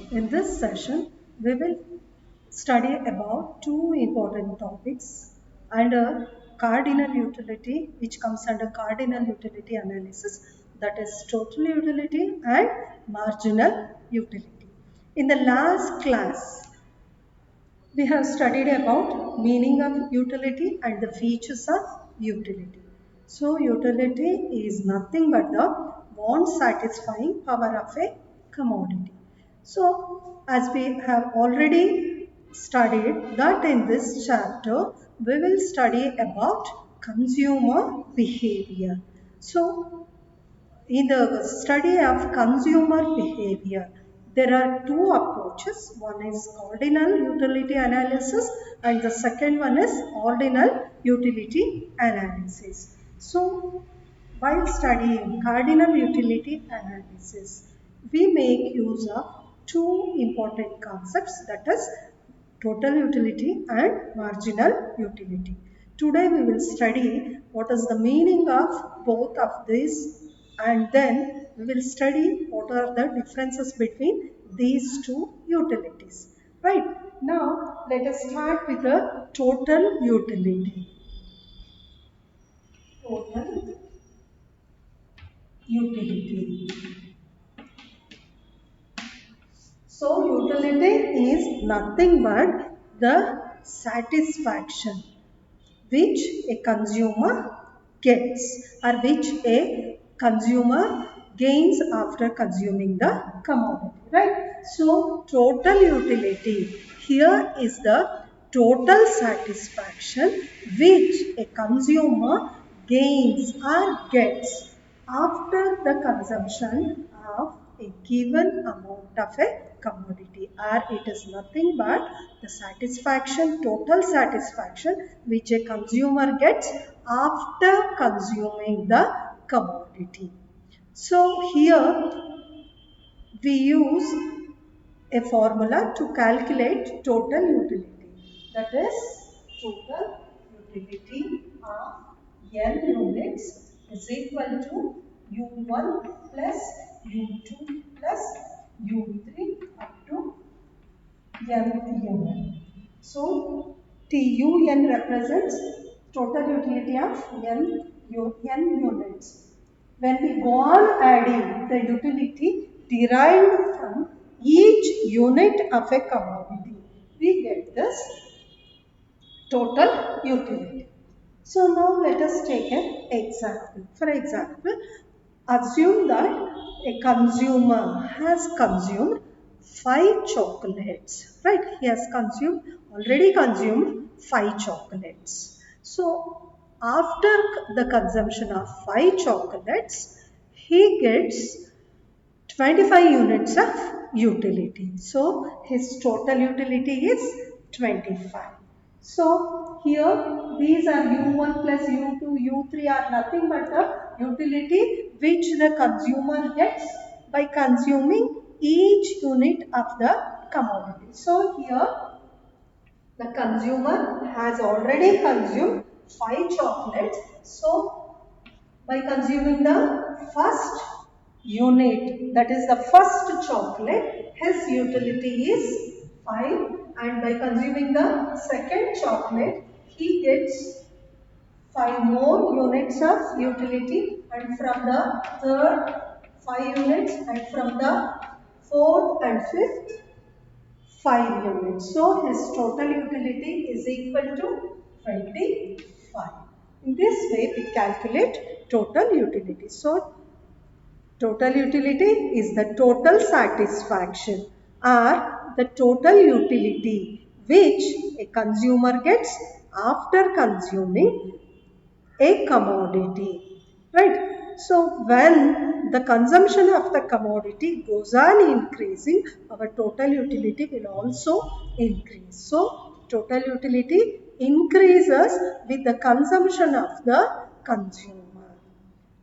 In this session, we will study about two important topics under cardinal utility, which comes under cardinal utility analysis, that is total utility and marginal utility. In the last class, we have studied about meaning of utility and the features of utility. So utility is nothing but the want satisfying power of a commodity. So as we have already studied that in this chapter we will study about consumer behavior. So in the study of consumer behavior, there are two approaches. One is cardinal utility analysis and the second one is ordinal utility analysis. So, while studying cardinal utility analysis, we make use of two important concepts, that is total utility and marginal utility. Today we will study what is the meaning of both of these, and then we will study what are the differences between these two utilities. Right, now let us start with the total utility. Total utility. So utility is nothing but the satisfaction which a consumer gets or which a consumer gains after consuming the commodity, right? So total utility here is the total satisfaction which a consumer gains or gets after the consumption of a given amount of a commodity, or it is nothing but the satisfaction, total satisfaction which a consumer gets after consuming the commodity. So here we use a formula to calculate total utility, that is total utility of N units is equal to U1 plus U2 plus U3 up to nth unit. So TUN represents total utility of N units. When we go on adding the utility derived from each unit of a commodity, we get this total utility. So now let us take an example. For example, assume that a consumer has consumed 5 chocolates, right? He has already consumed 5 chocolates. So after the consumption of 5 chocolates, he gets 25 units of utility. So his total utility is 25. So here these are U1 plus U2, U3 are nothing but the utility which the consumer gets by consuming each unit of the commodity. So here the consumer has already consumed 5 chocolates. So by consuming the first unit, that is the first chocolate, his utility is 5, and by consuming the second chocolate he gets 5 more units of utility, and from the third 5 units, and from the fourth and fifth 5 units. So his total utility is equal to 25. In this way we calculate total utility. So total utility is the total satisfaction or the total utility which a consumer gets after consuming a commodity, right? So when the consumption of the commodity goes on increasing, our total utility will also increase. So total utility increases with the consumption of the consumer.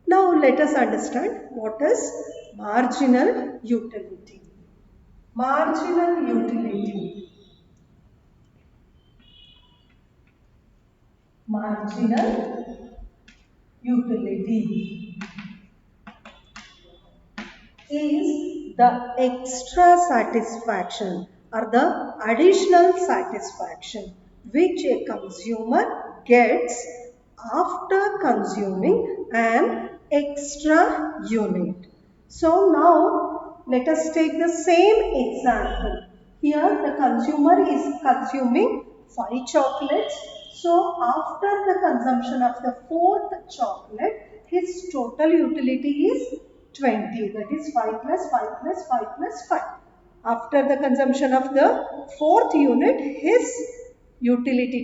Now let us understand what is marginal utility. Marginal utility. Marginal utility is the extra satisfaction or the additional satisfaction which a consumer gets after consuming an extra unit. So now let us take the same example. Here the consumer is consuming 5 chocolates. So after the consumption of the 4th chocolate, his total utility is 20. That is 5 plus 5 plus 5 plus 5. After the consumption of the 4th unit, his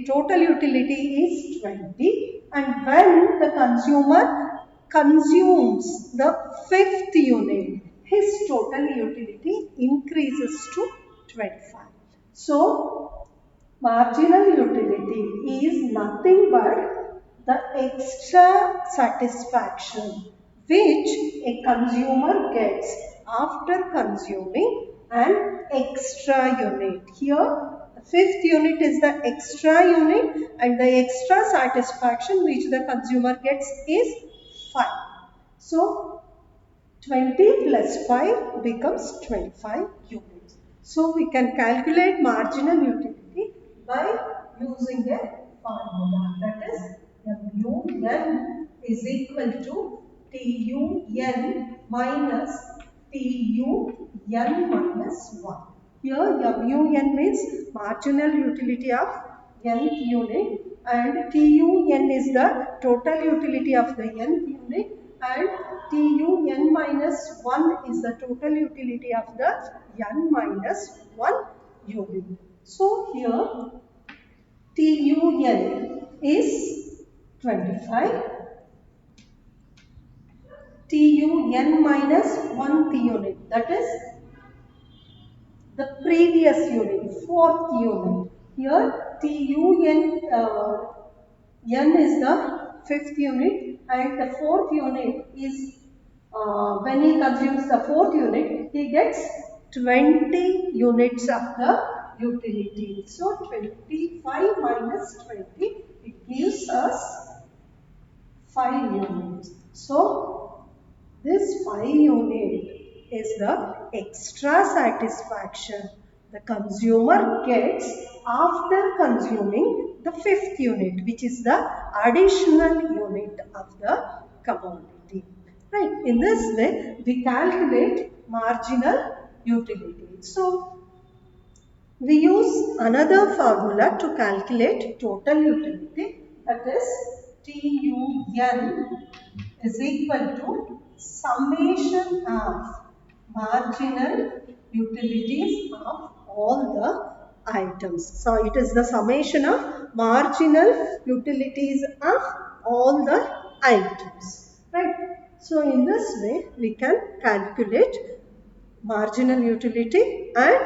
total utility is 20. And when the consumer consumes the 5th unit, his total utility increases to 25. So, marginal utility is nothing but the extra satisfaction which a consumer gets after consuming an extra unit. Here, the 5th unit is the extra unit and the extra satisfaction which the consumer gets is 5. So, 20 plus 5 becomes 25 units. So, we can calculate marginal utility by using a formula, that is MUN is equal to TUN minus TUN minus 1. Here MUN means marginal utility of nth unit and TUN is the total utility of the nth unit and TUN minus 1 is the total utility of the n minus 1 unit. So here TUN is 25, TUN minus 1th unit, that is the previous unit, 4th unit. Here TUN N is the 5th unit and the 4th unit is when he consumes the 4th unit, he gets 20 units of the utility. So 25 minus 20, it gives us 5 units. So this 5 unit is the extra satisfaction the consumer gets after consuming the 5th unit, which is the additional unit of the commodity. Right. In this way, we calculate marginal utility. So, we use another formula to calculate total utility, that is TUN is equal to summation of marginal utilities of all the items. So, it is the summation of marginal utilities of all the items. Right. So, in this way, we can calculate marginal utility and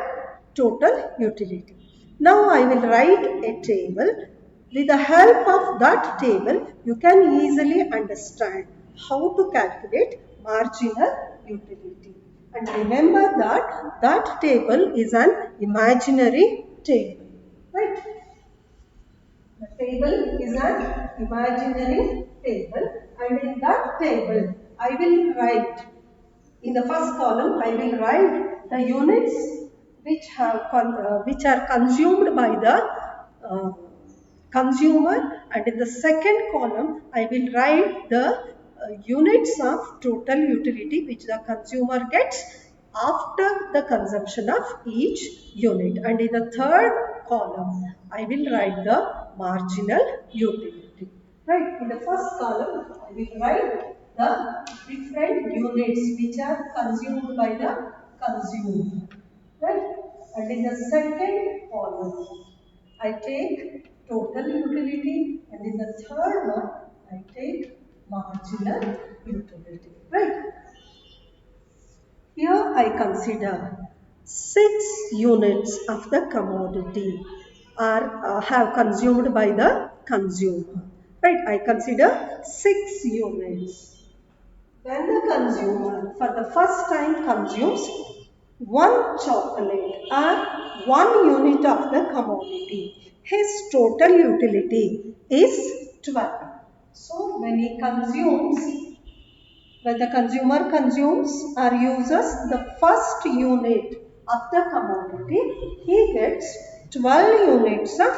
total utility. Now, I will write a table. With the help of that table, you can easily understand how to calculate marginal utility. And remember that that table is an imaginary table. Right? The table is an imaginary table, and in that table, I will write, in the first column, I will write the units which are consumed by the consumer, and in the second column, I will write the units of total utility which the consumer gets after the consumption of each unit, and in the third column, I will write the marginal utility. Right, in the first column, I will write the different units which are consumed by the consumer. Right, and in the second column, I take total utility, and in the third one, I take marginal utility. Right. Here I consider 6 units of the commodity are have consumed by the consumer. Right, I consider 6 units. When the consumer for the first time consumes 1 chocolate or 1 unit of the commodity, his total utility is 12. So when he consumes When the consumer consumes or uses the first unit of the commodity, he gets 12 units of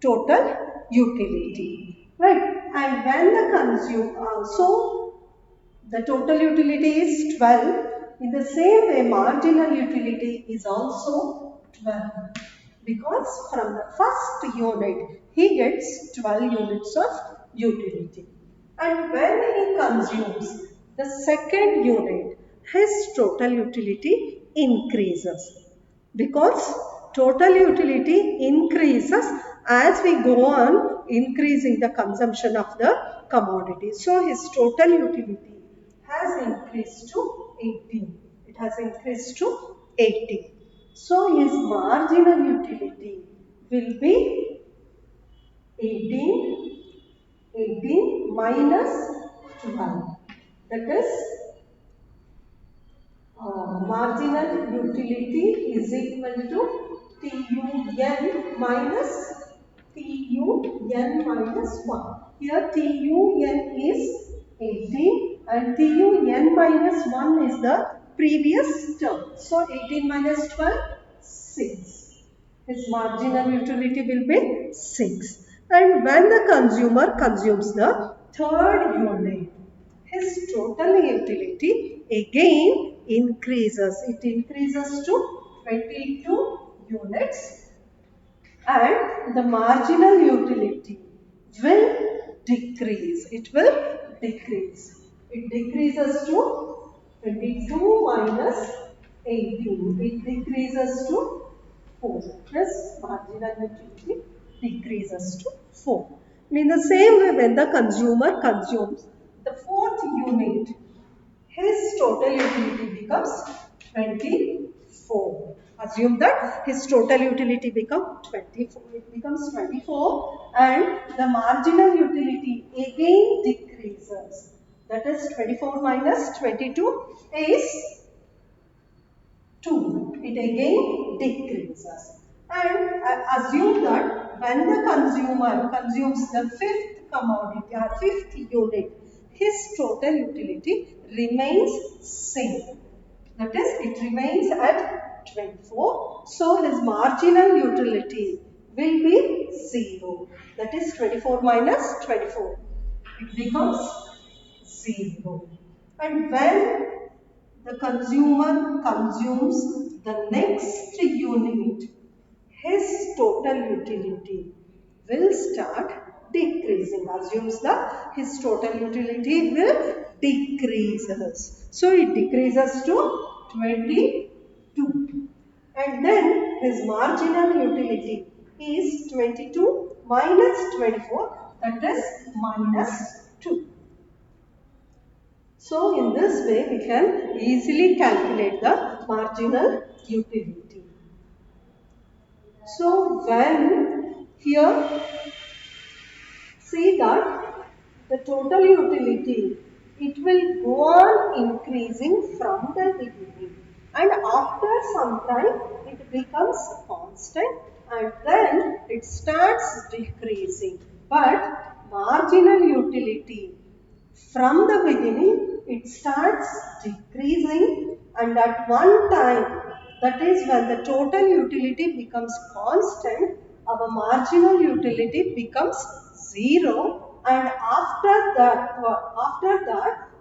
total utility. Right? And when the consumer, so the total utility is 12. In the same way, marginal utility is also 12. Because from the first unit, he gets 12 units of utility. And when he consumes the second unit, his total utility increases. Because total utility increases as we go on increasing the consumption of the commodity. So his total utility has increased to 18. It has increased to 18. So his marginal utility will be 18, 18 minus 12. That is marginal utility is equal to TUN minus TUN minus 1. Here TUN is 18 and TUN minus 1 is the previous term. So 18 minus 12, 6. His marginal utility will be 6. And when the consumer consumes the third unit, his total utility again increases. It increases to 22 units and the marginal utility will decrease. It will decrease. It decreases to 22 minus 18. It decreases to 4. Plus marginal utility decreases to 4. In the same way, when the consumer consumes the fourth unit, his total utility becomes 24. Assume that his total utility becomes 24. It becomes 24 and the marginal utility again decreases. That is 24 minus 22 is 2. It again decreases. And assume that when the consumer consumes the fifth commodity or fifth unit, his total utility remains same. That is, it remains at 24. So his marginal utility will be 0. That is 24 minus 24. It becomes 0. And when the consumer consumes the next unit, his total utility will start decreasing. Assumes that his total utility will decreases. So it decreases to 22. And then his marginal utility is 22 minus 24, that is minus 2. So in this way we can easily calculate the marginal utility. So when here see that the total utility, it will go on increasing from the beginning and after some time it becomes constant and then it starts decreasing. But marginal utility, from the beginning it starts decreasing and at one time, that is when the total utility becomes constant, our marginal utility becomes 0 and after that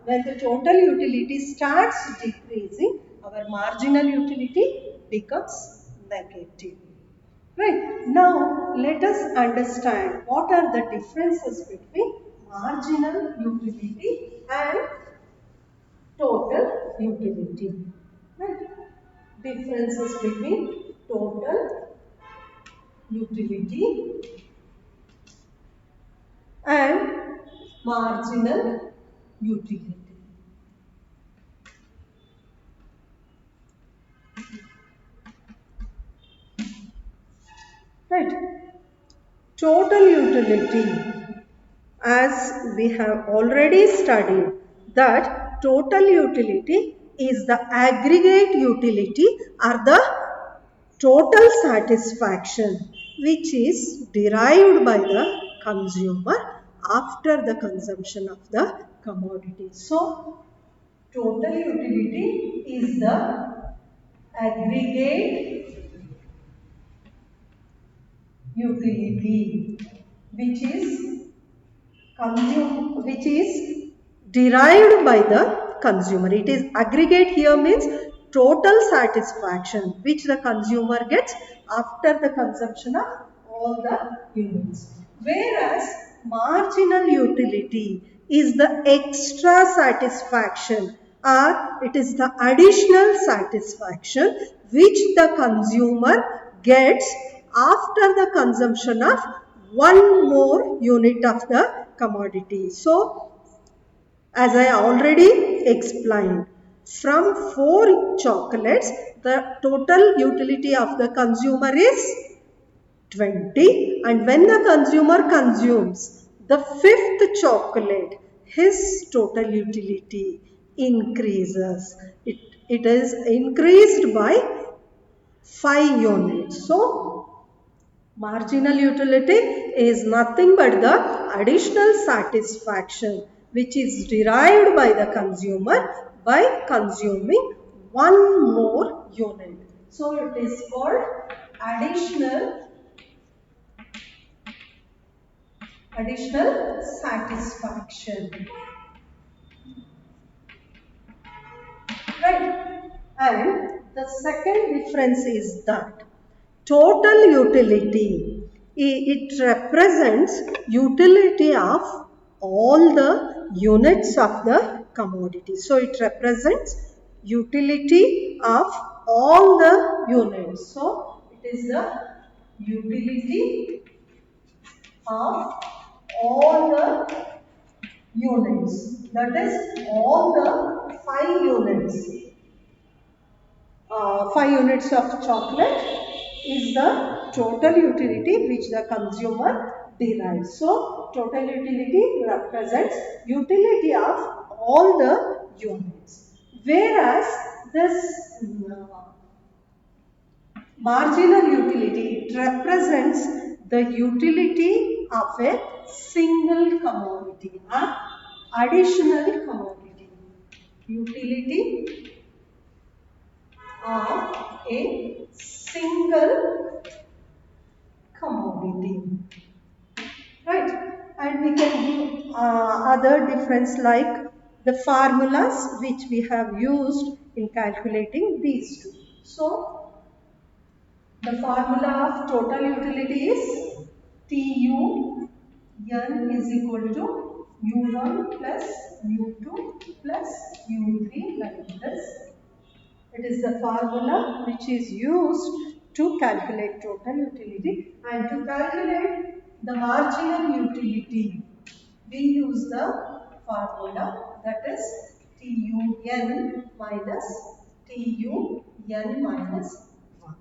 when the total utility starts decreasing, our marginal utility becomes negative. Right. Now, let us understand what are the differences between marginal utility and total utility. Right. Differences between total utility and marginal utility. Right. Total utility, as we have already studied, that total utility is the aggregate utility or the total satisfaction which is derived by the consumer after the consumption of the commodity. So, Total utility is the aggregate utility which is derived by the consumer. It is aggregate here means total satisfaction which the consumer gets after the consumption of all the units. Whereas marginal utility is the extra satisfaction or it is the additional satisfaction which the consumer gets after the consumption of one more unit of the commodity. So, as I already explained, from 4 chocolates, the total utility of the consumer is 20, and when the consumer consumes the 5th chocolate, his total utility increases. It is increased by 5 units. So, marginal utility is nothing but the additional satisfaction which is derived by the consumer by consuming one more unit. So, it is called additional satisfaction. Right? And the second difference is that total utility, it represents utility of all the units of the commodity. So it represents utility of all the units. So it is the utility of all the units. That is all the 5 units. 5 units of chocolate is the total utility which the consumer derives. So, total utility represents utility of all the units. Whereas this marginal utility represents the utility of a single commodity or additional commodity. Utility of a single commodity. Right? And we can give other difference like the formulas which we have used in calculating these two. So, the formula of total utility is TUN is equal to U1 plus U2 plus U3 like this. It is the formula which is used to calculate total utility, and to calculate the marginal utility we use the formula that is TUN minus 1.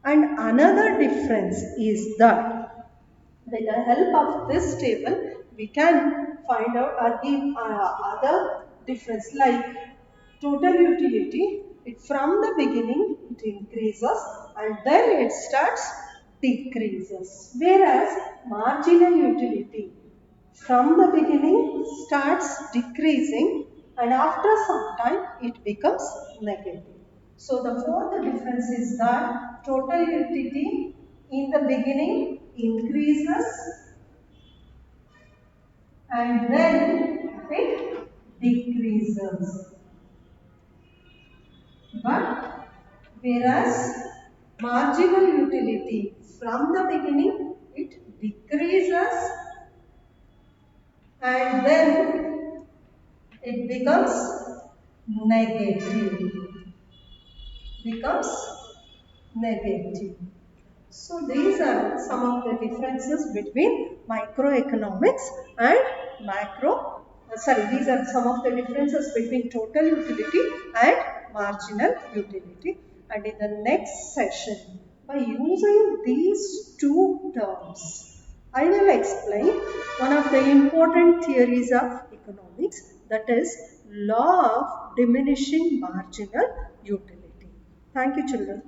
And another difference is that with the help of this table we can find out other difference like total utility. From the beginning it increases and then it starts decreases, whereas marginal utility from the beginning starts decreasing and after some time it becomes negative. So the fourth difference is that total utility in the beginning increases and then it decreases. But whereas marginal utility from the beginning it decreases and then it becomes negative. So these are some of the differences between microeconomics and these are some of the differences between total utility and marginal utility. And in the next session, by using these two terms, I will explain one of the important theories of economics, that is law of diminishing marginal utility. Thank you, children.